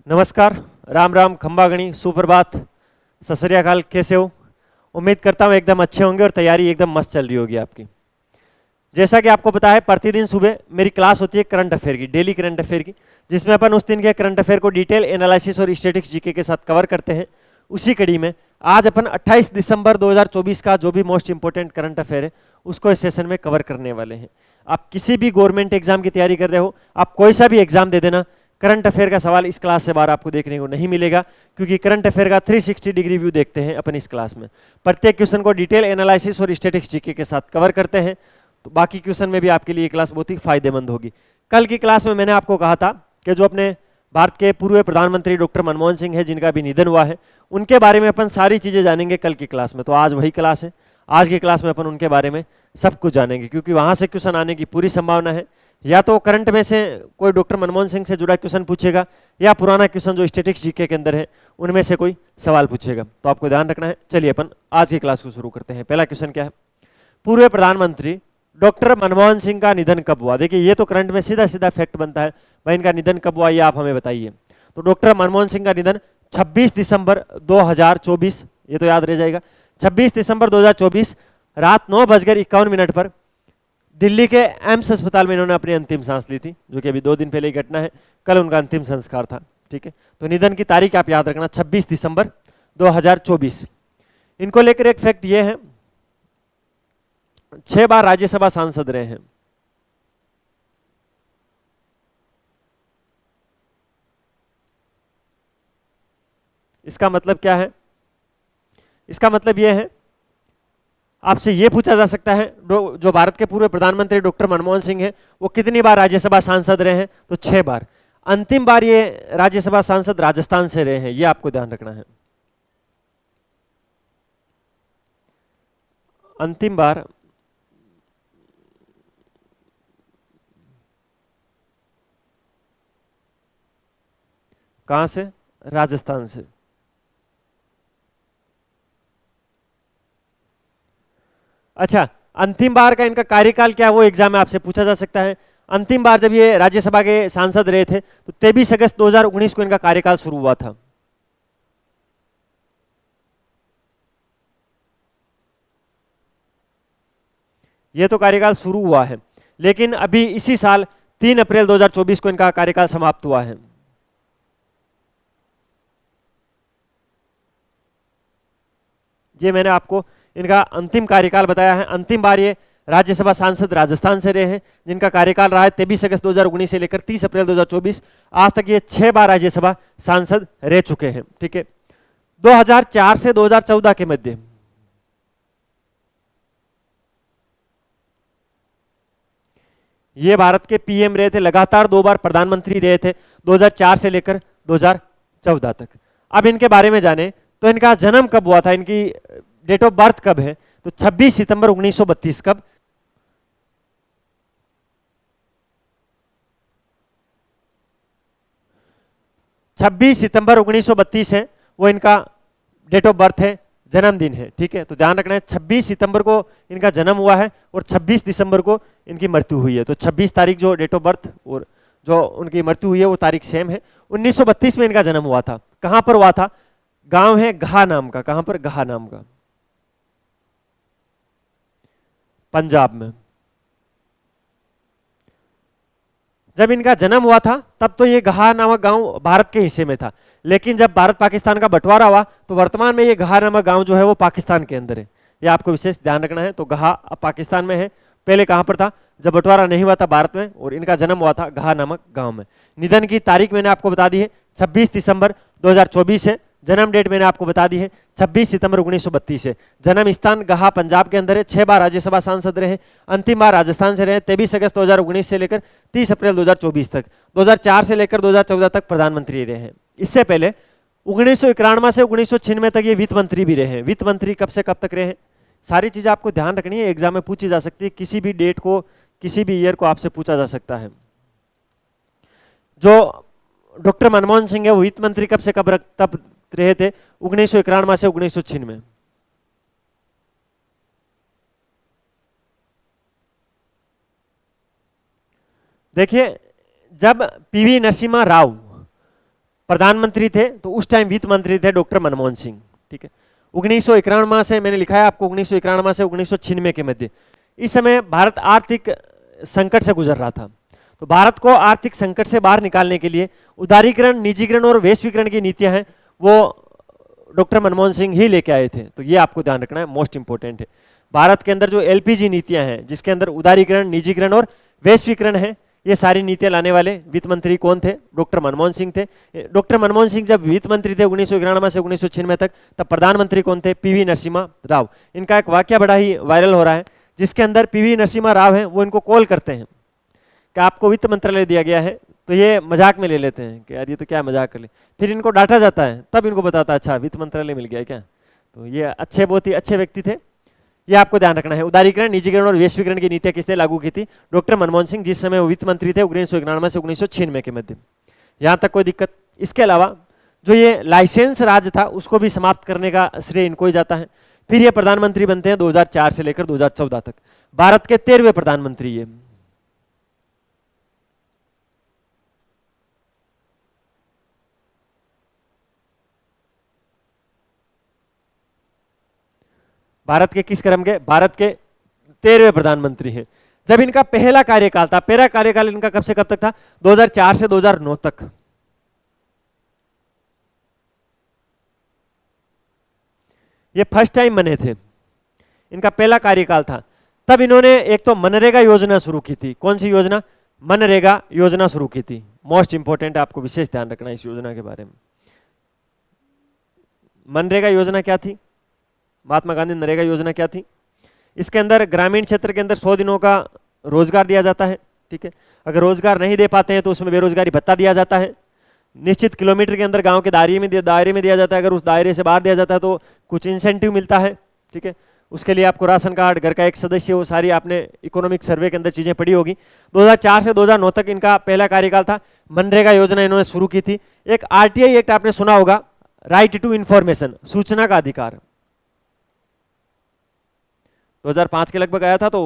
नमस्कार, राम राम, खंबागणी, सुप्रभात, सत श्री अकाल। कैसे हो? उम्मीद करता हूँ एकदम अच्छे होंगे और तैयारी एकदम मस्त चल रही होगी आपकी। जैसा कि आपको पता है, प्रतिदिन सुबह मेरी क्लास होती है करंट अफेयर की, डेली करंट अफेयर की, जिसमें अपन उस दिन के करंट अफेयर को डिटेल एनालिसिस और स्टैटिक्स जीके के साथ कवर करते हैं। उसी कड़ी में आज अपन 28 दिसंबर 2024 का जो भी मोस्ट इंपॉर्टेंट करंट अफेयर है उसको इस सेशन में कवर करने वाले हैं। आप किसी भी गवर्नमेंट एग्जाम की तैयारी कर रहे हो, आप कोई सा भी एग्जाम दे देना, करंट अफेयर का सवाल इस क्लास से बाहर आपको देखने को नहीं मिलेगा, क्योंकि करंट अफेयर का 360 डिग्री व्यू देखते हैं अपन इस क्लास में। प्रत्येक क्वेश्चन को डिटेल एनालिसिस और स्टैटिक्स जीके के साथ कवर करते हैं, तो बाकी क्वेश्चन में भी आपके लिए ये क्लास बहुत ही फायदेमंद होगी। कल की क्लास में मैंने आपको कहा था कि जो अपने भारत के पूर्व प्रधानमंत्री डॉक्टर मनमोहन सिंह है, जिनका भी निधन हुआ है, उनके बारे में अपन सारी चीजें जानेंगे कल की क्लास में। तो आज वही क्लास है, आज की क्लास में अपन उनके बारे में सब कुछ जानेंगे, क्योंकि वहां से क्वेश्चन आने की पूरी संभावना है। या तो करंट में से कोई डॉक्टर मनमोहन सिंह से जुड़ा क्वेश्चन पूछेगा, या पुराना क्वेश्चन जो स्टैटिक्स जीके के अंदर है उनमें से कोई सवाल पूछेगा। तो आपको ध्यान रखना है। चलिए अपन आज की क्लास को शुरू करते हैं। पहला क्वेश्चन क्या है? पूर्व प्रधानमंत्री डॉक्टर मनमोहन सिंह का निधन कब हुआ? देखिए, ये तो करंट में सीधा सीधा फैक्ट बनता है भाई, इनका निधन कब हुआ ये आप हमें बताइए। तो डॉक्टर मनमोहन सिंह का निधन 26 दिसंबर 2024, ये तो याद रह जाएगा, 26 दिसंबर 2024 रात 9:51 पर दिल्ली के एम्स अस्पताल में इन्होंने अपनी अंतिम सांस ली थी, जो कि अभी 2 दिन पहले ही घटना है। कल उनका अंतिम संस्कार था। ठीक है, तो निधन की तारीख आप याद रखना, 26 दिसंबर 2024। इनको लेकर एक फैक्ट ये है, 6 बार राज्यसभा सांसद रहे हैं। इसका मतलब क्या है? इसका मतलब यह है, आपसे यह पूछा जा सकता है जो भारत के पूर्व प्रधानमंत्री डॉक्टर मनमोहन सिंह हैं, वो कितनी बार राज्यसभा सांसद रहे हैं? तो 6 बार। अंतिम बार ये राज्यसभा सांसद राजस्थान से रहे हैं, यह आपको ध्यान रखना है। अंतिम बार कहां से? राजस्थान से। अच्छा, अंतिम बार का इनका कार्यकाल क्या है वो एग्जाम में आपसे पूछा जा सकता है। अंतिम बार जब ये राज्यसभा के सांसद रहे थे तो 23 अगस्त 2019 को इनका कार्यकाल शुरू हुआ था। ये तो कार्यकाल शुरू हुआ है, लेकिन अभी इसी साल 3 अप्रैल 2024 को इनका कार्यकाल समाप्त हुआ है। ये मैंने आपको इनका अंतिम कार्यकाल बताया है। अंतिम बार ये राज्यसभा सांसद राजस्थान से रहे हैं, जिनका कार्यकाल रहा है 23 अगस्त 2019 से लेकर 30 अप्रैल 2024। आज तक ये 6 बार राज्यसभा सांसद रह चुके हैं। ठीक है, 2004 से 2014 के मध्य ये भारत के पीएम रहे थे, लगातार 2 बार प्रधानमंत्री रहे थे, 2004 से लेकर 2014 तक। अब इनके बारे में जाने तो इनका जन्म कब हुआ था, इनकी डेट ऑफ बर्थ कब है? तो 26 सितंबर 1932। कब? 26 सितंबर 1932 है वो इनका डेट ऑफ बर्थ है, जन्मदिन है। ठीक है, तो ध्यान रखना है 26 सितंबर को इनका जन्म हुआ है और 26 दिसंबर को इनकी मृत्यु हुई है। तो 26 तारीख जो डेट ऑफ बर्थ और जो उनकी मृत्यु हुई है वो तारीख सेम है। 1932 में इनका जन्म हुआ था। कहां पर हुआ था? गांव है गहा नाम का। कहां पर? गहा नाम का, पंजाब में। जब इनका जन्म हुआ था तब तो ये गहा नामक गांव भारत के हिस्से में था, लेकिन जब भारत पाकिस्तान का बंटवारा हुआ तो वर्तमान में ये गहा नामक गांव जो है वो पाकिस्तान के अंदर है। ये आपको विशेष ध्यान रखना है। तो गहा अब पाकिस्तान में है, पहले कहां पर था? जब बंटवारा नहीं हुआ था भारत में, और इनका जन्म हुआ था गहा नामक गांव में। निधन की तारीख मैंने आपको बता दी है, 26 दिसंबर 2024 है। जन्म डेट मैंने आपको बता दी है, 26 सितंबर 1932 है। जन्म स्थान गहा पंजाब के अंदर है। 6 बार राज्यसभा सांसद रहे। अंतिम बार राजस्थान से रहे, 23 अगस्त 2019 से लेकर 30 अप्रैल 2024 तक। 2004 से लेकर 2014 तक प्रधानमंत्री रहे हैं। इससे पहले 1991 से 1996 तक ये वित्त मंत्री भी रहे हैं। वित्त मंत्री कब से कब तक रहे हैं? सारी चीजें आपको ध्यान रखनी है, एग्जाम में पूछी जा सकती है। किसी भी डेट को, किसी भी ईयर को आपसे पूछा जा सकता है। जो डॉक्टर मनमोहन सिंह है वो वित्त मंत्री कब से कब तब रहे थे? 1991 से 1996। देखिए, जब पीवी नरसिम्हा राव प्रधानमंत्री थे तो उस टाइम वित्त मंत्री थे डॉक्टर मनमोहन सिंह, ठीक है। 1991 से, मैंने लिखा है आपको 1991 से 1996 के मध्य, इस समय भारत आर्थिक संकट से गुजर रहा था। तो भारत को आर्थिक संकट से बाहर निकालने के लिए उदारीकरण, निजीकरण और वैश्वीकरण की नीतियां हैं वो डॉक्टर मनमोहन सिंह ही लेके आए थे। तो ये आपको ध्यान रखना है, मोस्ट इंपॉर्टेंट है। भारत के अंदर जो एलपीजी नीतियां हैं, जिसके अंदर उदारीकरण, निजीकरण और वैश्वीकरण है, ये सारी नीतियां लाने वाले वित्त मंत्री कौन थे? डॉक्टर मनमोहन सिंह थे। डॉक्टर मनमोहन सिंह जब वित्त मंत्री थे 1991 से 1996 तक, तब प्रधानमंत्री कौन थे? पीवी नरसिम्हा राव। इनका एक वाक्य बड़ा ही वायरल हो रहा है, जिसके अंदर पीवी नरसिम्हा राव हैं, वो इनको कॉल करते हैं कि आपको वित्त मंत्रालय दिया गया है। तो ये मजाक में ले लेते हैं कि यार ये तो क्या मजाक कर ले, फिर इनको डांटा जाता है, तब इनको बताता है अच्छा वित्त मंत्रालय मिल गया क्या। तो ये अच्छे, बहुत ही अच्छे व्यक्ति थे। ये आपको ध्यान रखना है। उदारीकरण, निजीकरण और वैश्वीकरण की नीतियां किसने लागू की थी? डॉक्टर मनमोहन सिंह, जिस समय वो वित्त मंत्री थे 1991 से 1996 के मध्य। यहाँ तक कोई दिक्कत? इसके अलावा जो ये लाइसेंस राज था उसको भी समाप्त करने का श्रेय इनको ही जाता है। फिर ये प्रधानमंत्री बनते हैं 2004 से लेकर 2014 तक, भारत के 13वें प्रधानमंत्री ये। भारत के किस क्रम के? भारत के 13वें प्रधानमंत्री हैं। जब इनका पहला कार्यकाल था, पहला कार्यकाल इनका कब से कब तक था? 2004 से 2009 तक। ये फर्स्ट टाइम बने थे, इनका पहला कार्यकाल था। तब इन्होंने एक तो मनरेगा योजना शुरू की थी। कौन सी योजना? मनरेगा योजना शुरू की थी। मोस्ट इंपॉर्टेंट, आपको विशेष ध्यान रखना है इस योजना के बारे में। मनरेगा योजना क्या थी? महात्मा गांधी नरेगा योजना क्या थी? इसके अंदर ग्रामीण क्षेत्र के अंदर 100 दिनों का रोजगार दिया जाता है, ठीक है। अगर रोजगार नहीं दे पाते हैं तो उसमें बेरोजगारी भत्ता दिया जाता है। निश्चित किलोमीटर के अंदर गांव के दायरे में दिया जाता है। अगर उस दायरे से बाहर दिया जाता है तो कुछ इंसेंटिव मिलता है, ठीक है। उसके लिए आपको राशन कार्ड, घर का एक सदस्य, वो सारी आपने इकोनॉमिक सर्वे के अंदर चीजें पढ़ी होगी। 2004 से 2009 तक इनका पहला कार्यकाल था। मनरेगा योजना इन्होंने शुरू की थी। एक आरटीआई एक्ट आपने सुना होगा, राइट टू इंफॉर्मेशन, सूचना का अधिकार, 2005 के लगभग आया था। तो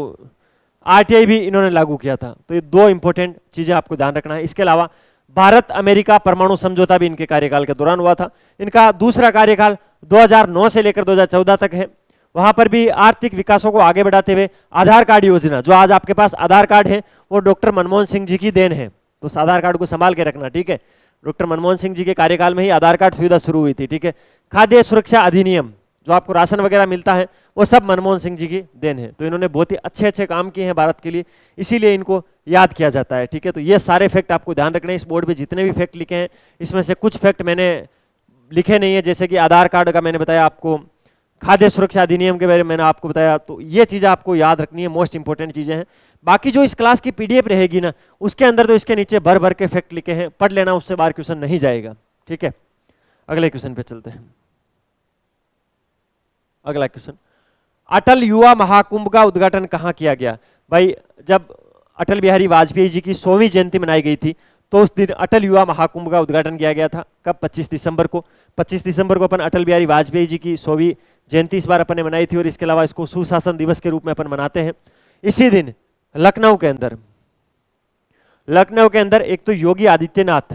आरटीआई भी इन्होंने लागू किया था। तो ये दो इंपॉर्टेंट चीजें आपको ध्यान रखना है। इसके अलावा भारत अमेरिका परमाणु समझौता भी इनके कार्यकाल के दौरान हुआ था। इनका दूसरा कार्यकाल 2009 से लेकर 2014 तक है। वहां पर भी आर्थिक विकासों को आगे बढ़ाते हुए आधार कार्ड योजना, जो आज आपके पास आधार कार्ड है, वो डॉक्टर मनमोहन सिंह जी की देन है। तो उस आधार कार्ड को संभाल के रखना, ठीक है। डॉक्टर मनमोहन सिंह जी के कार्यकाल में ही आधार कार्ड सुविधा शुरू हुई थी, ठीक है। खाद्य सुरक्षा अधिनियम, जो आपको राशन वगैरह मिलता है, वो सब मनमोहन सिंह जी की देन है। तो इन्होंने बहुत ही अच्छे अच्छे काम किए हैं भारत के लिए, इसीलिए इनको याद किया जाता है, ठीक है। तो ये सारे फैक्ट आपको ध्यान रखने हैं। इस बोर्ड पे जितने भी फैक्ट लिखे हैं, इसमें से कुछ फैक्ट मैंने लिखे नहीं है, जैसे कि आधार कार्ड का मैंने बताया आपको, खाद्य सुरक्षा अधिनियम के बारे में मैंने आपको बताया। तो ये चीज़ें आपको याद रखनी है, मोस्ट इंपॉर्टेंट चीज़ें हैं। बाकी जो इस क्लास की पीडीएफ रहेगी ना, उसके अंदर तो इसके नीचे भर भर के फैक्ट लिखे हैं, पढ़ लेना, उससे बाहर क्वेश्चन नहीं जाएगा, ठीक है। अगले क्वेश्चन पे चलते हैं। अगला क्वेश्चन, अटल युवा महाकुंभ का उद्घाटन कहाँ किया गया? भाई, जब अटल बिहारी वाजपेयी जी की 100वीं जयंती मनाई गई थी, तो उस दिन अटल युवा महाकुंभ का उद्घाटन किया गया था। कब? 25 दिसंबर को। 25 दिसंबर को अपन अटल बिहारी वाजपेयी जी की 100वीं जयंती इस बार अपन ने मनाई थी, और इसके अलावा इसको सुशासन दिवस के रूप में अपन मनाते हैं। इसी दिन लखनऊ के अंदर एक तो योगी आदित्यनाथ,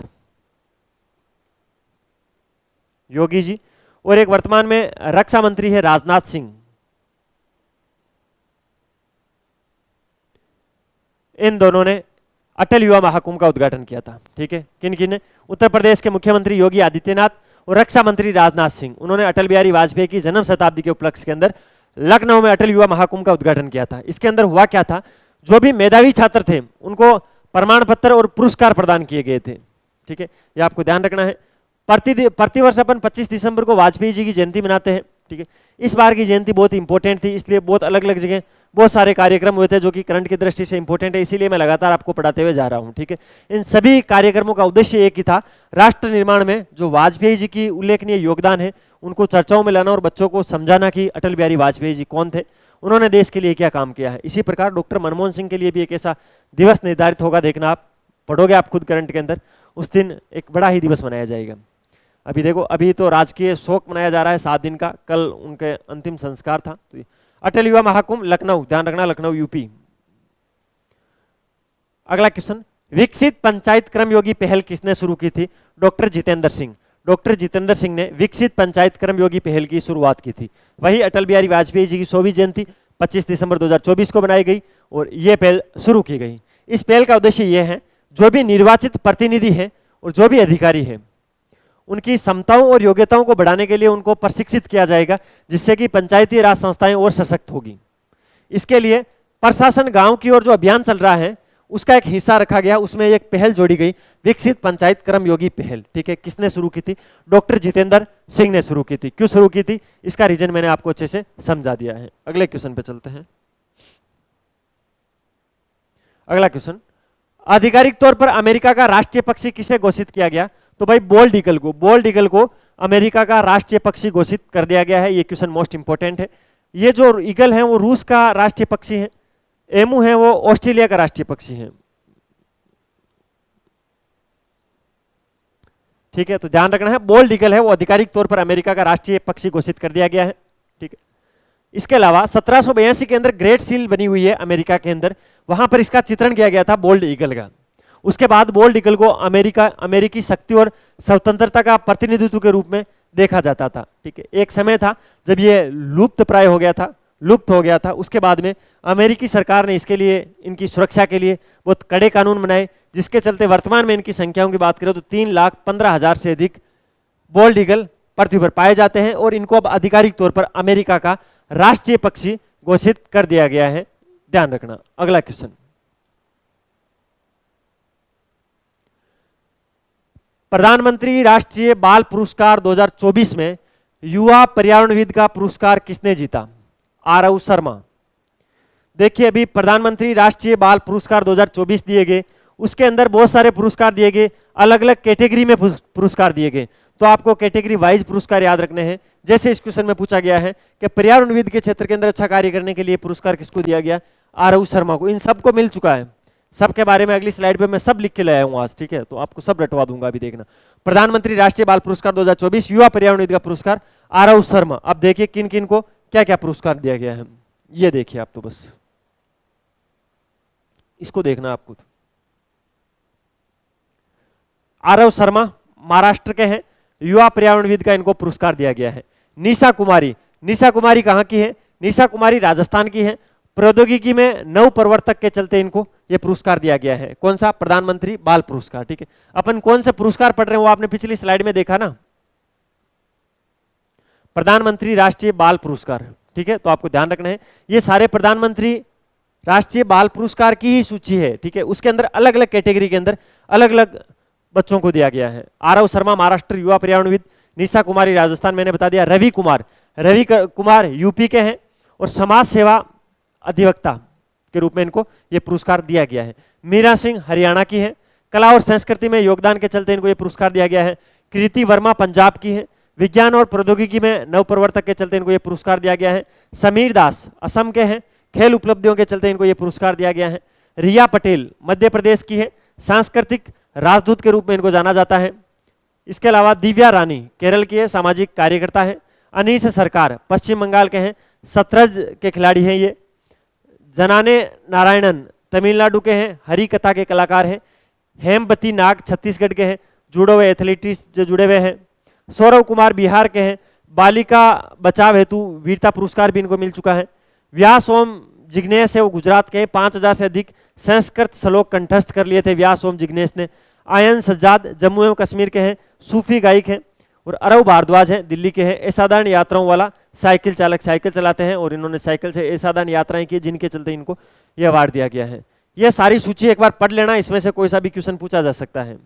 योगी जी, और एक वर्तमान में रक्षा मंत्री है राजनाथ सिंह, इन दोनों ने अटल युवा महाकुंभ का उद्घाटन किया था, ठीक है। किन किन ने? उत्तर प्रदेश के मुख्यमंत्री योगी आदित्यनाथ और रक्षा मंत्री राजनाथ सिंह, उन्होंने अटल बिहारी वाजपेयी की जन्म शताब्दी के उपलक्ष्य के अंदर लखनऊ में अटल युवा महाकुंभ का उद्घाटन किया था। इसके अंदर हुआ क्या था? जो भी मेधावी छात्र थे उनको प्रमाण पत्र और पुरस्कार प्रदान किए गए थे, ठीक है। ये आपको ध्यान रखना है। प्रतिवर्ष अपन 25 दिसंबर को वाजपेयी जी की जयंती मनाते हैं, ठीक है। इस बार की जयंती बहुत इंपॉर्टेंट थी, इसलिए बहुत अलग अलग जगह बहुत सारे कार्यक्रम हुए थे जो कि करंट की दृष्टि से इंपॉर्टेंट है, इसीलिए मैं लगातार आपको पढ़ाते हुए जा रहा हूं, ठीक है। इन सभी कार्यक्रमों का उद्देश्य एक ही था, राष्ट्र निर्माण में जो वाजपेयी जी की उल्लेखनीय योगदान है उनको चर्चाओं में लाना और बच्चों को समझाना कि अटल बिहारी वाजपेयी जी कौन थे, उन्होंने देश के लिए क्या काम किया है। इसी प्रकार डॉक्टर मनमोहन सिंह के लिए भी एक ऐसा दिवस निर्धारित होगा, देखना आप पढ़ोगे आप खुद करंट के अंदर, उस दिन एक बड़ा ही दिवस मनाया जाएगा। अभी देखो, अभी तो राजकीय शोक मनाया जा रहा है 7 दिन का, कल उनके अंतिम संस्कार था। तो अटल युवा महाकुंभ लखनऊ, ध्यान रखना, लखनऊ यूपी। अगला क्वेश्चन, विकसित पंचायत कर्मयोगी पहल किसने शुरू की थी? डॉक्टर जितेंद्र सिंह। डॉक्टर जितेंद्र सिंह ने विकसित पंचायत कर्मयोगी पहल की शुरुआत की थी। वही अटल बिहारी वाजपेयी जी की 100वीं जयंती 25 दिसंबर 2024 को बनाई गई और ये पहल शुरू की गई। इस पहल का उद्देश्य ये है, जो भी निर्वाचित प्रतिनिधि है और जो भी अधिकारी है, उनकी क्षमताओं और योग्यताओं को बढ़ाने के लिए उनको प्रशिक्षित किया जाएगा, जिससे कि पंचायती राज संस्थाएं और सशक्त होगी। इसके लिए प्रशासन गांव की ओर जो अभियान चल रहा है उसका एक हिस्सा रखा गया, उसमें एक पहल जोड़ी गई, विकसित पंचायत कर्मयोगी पहल। ठीक है, किसने शुरू की थी? डॉक्टर जितेंद्र सिंह ने शुरू की थी। क्यों शुरू की थी, इसका रीजन मैंने आपको अच्छे से समझा दिया है। अगले क्वेश्चन पे चलते हैं। अगला क्वेश्चन, आधिकारिक तौर पर अमेरिका का राष्ट्रीय पक्षी किसे घोषित किया गया? तो भाई बोल्ड ईगल को। बोल्ड ईगल को अमेरिका का राष्ट्रीय पक्षी घोषित कर दिया गया है। ये क्वेश्चन मोस्ट इंपोर्टेंट है। ये जो ईगल है वो रूस का राष्ट्रीय पक्षी है, एमू है वो ऑस्ट्रेलिया का राष्ट्रीय पक्षी है। ठीक है, तो ध्यान रखना है, बोल्ड ईगल है वो आधिकारिक तौर पर अमेरिका का राष्ट्रीय पक्षी घोषित कर दिया गया है। ठीक है, इसके अलावा 1782 के अंदर ग्रेट सील बनी हुई है अमेरिका के अंदर, वहां पर इसका चित्रण किया गया था बोल्ड ईगल का। उसके बाद बोल्ड ईगल को अमेरिकी शक्ति और स्वतंत्रता का प्रतिनिधित्व के रूप में देखा जाता था। ठीक है, एक समय था जब ये लुप्त प्राय हो गया था, लुप्त हो गया था। उसके बाद में अमेरिकी सरकार ने इसके लिए, इनकी सुरक्षा के लिए बहुत कड़े कानून बनाए, जिसके चलते वर्तमान में इनकी संख्याओं की बात करें तो 3,15,000 से अधिक बोल्ड ईगल पृथ्वी पर पाए जाते हैं और इनको अब आधिकारिक तौर पर अमेरिका का राष्ट्रीय पक्षी घोषित कर दिया गया है। ध्यान रखना। अगला क्वेश्चन, प्रधानमंत्री राष्ट्रीय बाल पुरस्कार 2024 में युवा पर्यावरणविद का पुरस्कार किसने जीता? आरव शर्मा। देखिए, अभी प्रधानमंत्री राष्ट्रीय बाल पुरस्कार 2024 दिए गए, उसके अंदर बहुत सारे पुरस्कार दिए गए, अलग अलग कैटेगरी में पुरस्कार दिए गए। तो आपको कैटेगरी वाइज पुरस्कार याद रखने हैं। जैसे इस क्वेश्चन में पूछा गया है कि पर्यावरणविद के क्षेत्र के अंदर अच्छा कार्य करने के लिए पुरस्कार किसको दिया गया? आरव शर्मा को। इन सबको मिल चुका है, सबके बारे में अगली स्लाइड पे मैं सब लिख के लाया हूं आज। ठीक है, तो आपको सब रटवा दूंगा। अभी देखना, प्रधानमंत्री राष्ट्रीय बाल पुरस्कार 2024 युवा पर्यावरणविद का पुरस्कार आरव शर्मा। अब देखिए किन किन को क्या क्या पुरस्कार दिया गया है, ये देखिए आप, तो बस इसको देखना आपको। आरव शर्मा महाराष्ट्र के हैं, युवा पर्यावरणविद का इनको पुरस्कार दिया गया है। निशा कुमारी, निशा कुमारी कहां की है? निशा कुमारी राजस्थान की है। प्रौद्योगिकी में नव प्रवर्तक के चलते इनको ये पुरस्कार दिया गया है। कौन सा? प्रधानमंत्री बाल पुरस्कार। ठीक है, अपन कौन से पुरस्कार पढ़ रहे हैं वो आपने पिछली स्लाइड में देखा ना, प्रधानमंत्री राष्ट्रीय बाल पुरस्कार। ठीक है, तो आपको ध्यान रखना है, ये सारे प्रधानमंत्री राष्ट्रीय बाल पुरस्कार की ही सूची है। ठीक है, उसके अंदर अलग अलग कैटेगरी के अंदर अलग अलग बच्चों को दिया गया है। आरव शर्मा महाराष्ट्र युवा पर्यावरणविद, निशा कुमारी राजस्थान मैंने बता दिया, रवि कुमार यूपी के हैं और समाज सेवा अधिवक्ता के रूप में इनको ये पुरस्कार दिया गया है। मीरा सिंह हरियाणा की है, कला और संस्कृति में योगदान के चलते इनको ये पुरस्कार दिया गया है। कृति वर्मा पंजाब की है, विज्ञान और प्रौद्योगिकी में नव प्रवर्तक के चलते इनको ये पुरस्कार दिया गया है। समीर दास असम के हैं, खेल उपलब्धियों के चलते इनको ये पुरस्कार दिया गया है। रिया पटेल मध्य प्रदेश की है, सांस्कृतिक राजदूत के रूप में इनको जाना जाता है। इसके अलावा दिव्या रानी केरल की है, सामाजिक कार्यकर्ता है। अनीस सरकार पश्चिम बंगाल के हैं, शतरंज के खिलाड़ी हैं ये। जनाने नारायणन तमिलनाडु के हैं, हरी कथा के कलाकार हैं। हेमवती नाग छत्तीसगढ़ के हैं, जुड़े हुए एथलीट्स जो जुड़े हुए हैं। सौरव कुमार बिहार के हैं, बालिका बचाव हेतु वीरता पुरस्कार भी इनको मिल चुका है। व्यास ओम जिग्नेश है, वो गुजरात के हैं, 5000 से अधिक संस्कृत श्लोक कंठस्थ कर लिए थे व्यास ओम जिग्नेश ने। आयन सज्जाद जम्मू एवं कश्मीर के हैं, सूफी गायक हैं। और अरव भारद्वाज हैं, दिल्ली के हैं, असाधारण यात्राओं वाला साइकिल चालक, साइकिल चलाते हैं और इन्होंने साइकिल से असाधारण यात्राएं की, जिनके चलते इनको यह अवार्ड दिया गया है। यह सारी सूची एक बार पढ़ लेना, इसमें से कोई सा भी क्वेश्चन पूछा जा सकता है।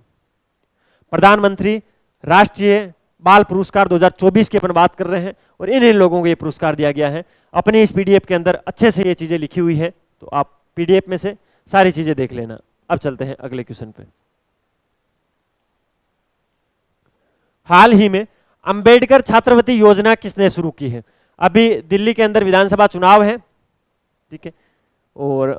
प्रधानमंत्री राष्ट्रीय बाल पुरस्कार 2024 की अपन बात कर रहे हैं और इन लोगों को ये पुरस्कार दिया गया है। अपने इस पीडीएफ के अंदर अच्छे से ये चीजें लिखी हुई है, तो आप पीडीएफ में से सारी चीजें देख लेना। अब चलते हैं अगले क्वेश्चन पे। हाल ही में अंबेडकर छात्रवृत्ति योजना किसने शुरू की है? अभी दिल्ली के अंदर विधानसभा चुनाव है, ठीक है, और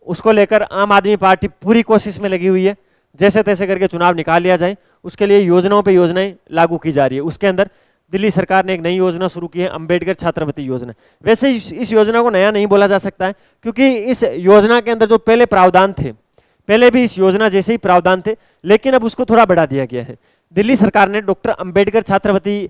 उसको लेकर आम आदमी पार्टी पूरी कोशिश में लगी हुई है, जैसे तैसे करके चुनाव निकाल लिया जाए। उसके लिए योजनाओं पे योजनाएं लागू की जा रही है। उसके अंदर दिल्ली सरकार ने एक नई योजना शुरू की है, अंबेडकर छात्रवृत्ति योजना। वैसे इस योजना को नया नहीं बोला जा सकता है, क्योंकि इस योजना के अंदर जो पहले प्रावधान थे, पहले भी इस योजना जैसे ही प्रावधान थे, लेकिन अब उसको थोड़ा बढ़ा दिया गया है। दिल्ली सरकार ने डॉक्टर अंबेडकर छात्रवृत्ति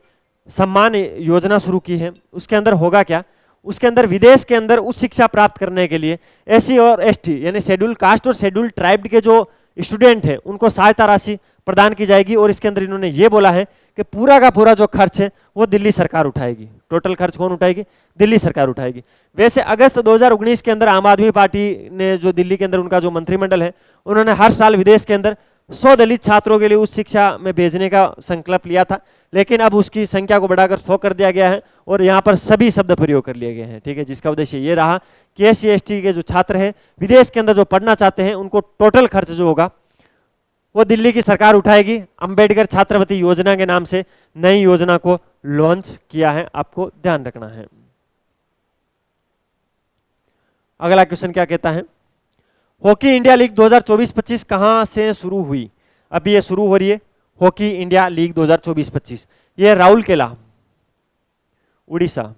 सम्मान योजना शुरू की है। उसके अंदर होगा क्या, उसके अंदर विदेश के अंदर उच्च शिक्षा प्राप्त करने के लिए एससी और एसटी यानी शेड्यूल कास्ट और शेड्यूल ट्राइब के जो स्टूडेंट हैं उनको सहायता राशि प्रदान की जाएगी। और इसके अंदर इन्होंने ये बोला है कि पूरा का पूरा जो खर्च है वो दिल्ली सरकार उठाएगी। टोटल खर्च कौन उठाएगी, दिल्ली सरकार उठाएगी। वैसे अगस्त 2019 के अंदर आम आदमी पार्टी ने जो दिल्ली के अंदर उनका जो मंत्रिमंडल है, उन्होंने हर साल विदेश के अंदर 100 दलित छात्रों के लिए उच्च शिक्षा में भेजने का संकल्प लिया था, लेकिन अब उसकी संख्या को बढ़ाकर 100 कर दिया गया है और यहाँ पर सभी शब्द प्रयोग कर लिए गए हैं। ठीक है, जिसका उद्देश्य ये रहा कि एससी एसटी के जो छात्र हैं विदेश के अंदर जो पढ़ना चाहते हैं उनको टोटल खर्च जो होगा वो दिल्ली की सरकार उठाएगी। अंबेडकर छात्रवृत्ति योजना के नाम से नई योजना को लॉन्च किया है, आपको ध्यान रखना है। अगला क्वेश्चन क्या कहता है, हॉकी इंडिया लीग 2024-25 कहां से शुरू हुई। अभी ये शुरू हो रही है हॉकी इंडिया लीग 2024-25, ये राउरकेला उड़ीसा,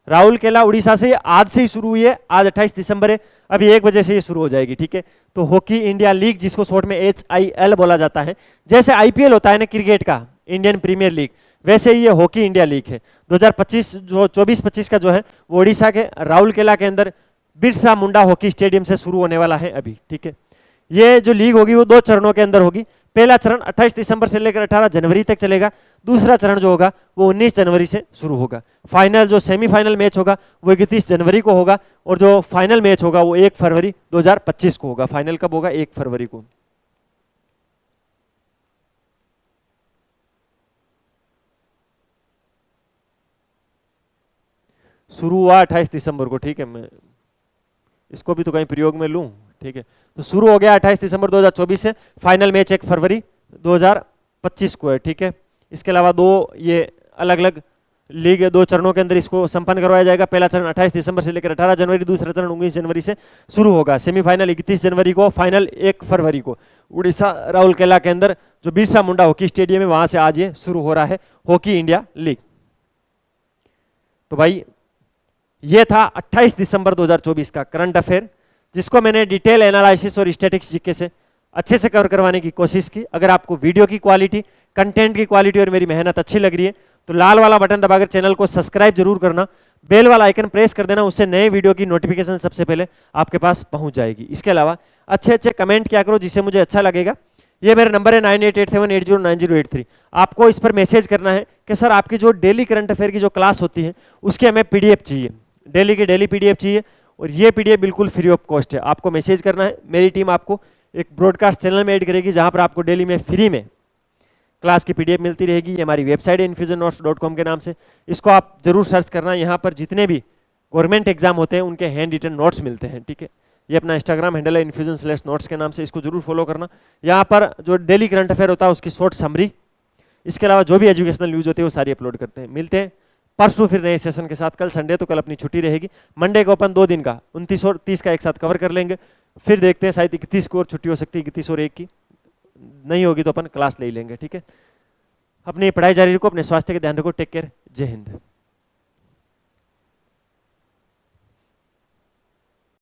राउरकेला उड़ीसा से आज से ही शुरू हुई है। आज 28 दिसंबर है, अभी 1 बजे से ये शुरू हो जाएगी। ठीक है, तो हॉकी इंडिया लीग जिसको शॉर्ट में HIL बोला जाता है, जैसे IPL होता है ना क्रिकेट का, इंडियन प्रीमियर लीग, वैसे ही ये हॉकी इंडिया लीग है। 2025 जो 24-25 का जो है वो उड़ीसा के राउरकेला के अंदर बिरसा मुंडा हॉकी स्टेडियम से शुरू होने वाला है अभी। ठीक है, ये जो लीग होगी वो 2 चरणों के अंदर होगी। पहला चरण 28 दिसंबर से लेकर 18 जनवरी तक चलेगा। दूसरा चरण जो होगा वो 19 जनवरी से शुरू होगा। फाइनल जो सेमीफाइनल मैच होगा वो 31 जनवरी को होगा और जो फाइनल मैच होगा वो 1 फरवरी 2025 को होगा। फाइनल कब होगा, 1 फरवरी को। शुरू हुआ 28 दिसंबर को। ठीक है, मैं इसको भी तो कहीं प्रयोग में लूं। ठीक है, तो शुरू हो गया 28 दिसंबर 2024 से, फाइनल मैच 1 फरवरी 2025 को है। ठीक है, इसके अलावा 2 ये अलग अलग लीग 2 चरणों के अंदर इसको संपन्न करवाया जाएगा। पहला चरण 28 दिसंबर से लेकर 18 जनवरी, दूसरा चरण 19 जनवरी से शुरू होगा। सेमीफाइनल 31 जनवरी को, फाइनल 1 फरवरी को। उड़ीसा राउरकेला के अंदर जो बिरसा मुंडा हॉकी स्टेडियम है वहां से आज ये शुरू हो रहा है हॉकी इंडिया लीग। तो भाई ये था 28 दिसंबर 2024 का करंट अफेयर, जिसको मैंने डिटेल एनालिसिस और स्टैटिक्स जीके से अच्छे से कवर करवाने की कोशिश की। अगर आपको वीडियो की क्वालिटी, कंटेंट की क्वालिटी और मेरी मेहनत अच्छी लग रही है तो लाल वाला बटन दबाकर चैनल को सब्सक्राइब जरूर करना, बेल वाला आइकन प्रेस कर देना, उससे नए वीडियो की नोटिफिकेशन सबसे पहले आपके पास पहुंच जाएगी। इसके अलावा अच्छे अच्छे कमेंट किया करो जिससे मुझे अच्छा लगेगा। ये मेरा नंबर है 9887809083। आपको इस पर मैसेज करना है कि सर आपकी जो डेली करंट अफेयर की जो क्लास होती है उसकी हमें PDF चाहिए, डेली की डेली PDF चाहिए, और ये PDF बिल्कुल फ्री ऑफ कॉस्ट है। आपको मैसेज करना है, मेरी टीम आपको एक ब्रॉडकास्ट चैनल में ऐड करेगी जहां पर आपको डेली में फ्री में क्लास की PDF मिलती रहेगी। ये हमारी वेबसाइट है infusionnotes.com के नाम से, इसको आप जरूर सर्च करना। यहाँ पर जितने भी गवर्नमेंट एग्जाम होते हैं उनके हैंड रिटन नोट्स मिलते हैं। ठीक है, ये अपना इंस्टाग्राम हैंडल है infusion/notes के नाम से, इसको जरूर फॉलो करना। यहाँ पर जो डेली करंट अफेयर होता है उसकी शॉर्ट समरी, इसके अलावा जो भी एजुकेशनल न्यूज होती है वो सारी अपलोड करते हैं। मिलते हैं परसों फिर नए सेशन के साथ। कल संडे तो कल अपनी छुट्टी रहेगी। मंडे को अपन 2 दिन का 29 और 30 का एक साथ कवर कर लेंगे। फिर देखते हैं, शायद 31 को और छुट्टी हो सकती है, 31 और 1 की नहीं होगी तो अपन क्लास ले लेंगे। ठीक है, अपनी पढ़ाई जारी रखो, अपने स्वास्थ्य का ध्यान रखो। टेक केयर, जय हिंद।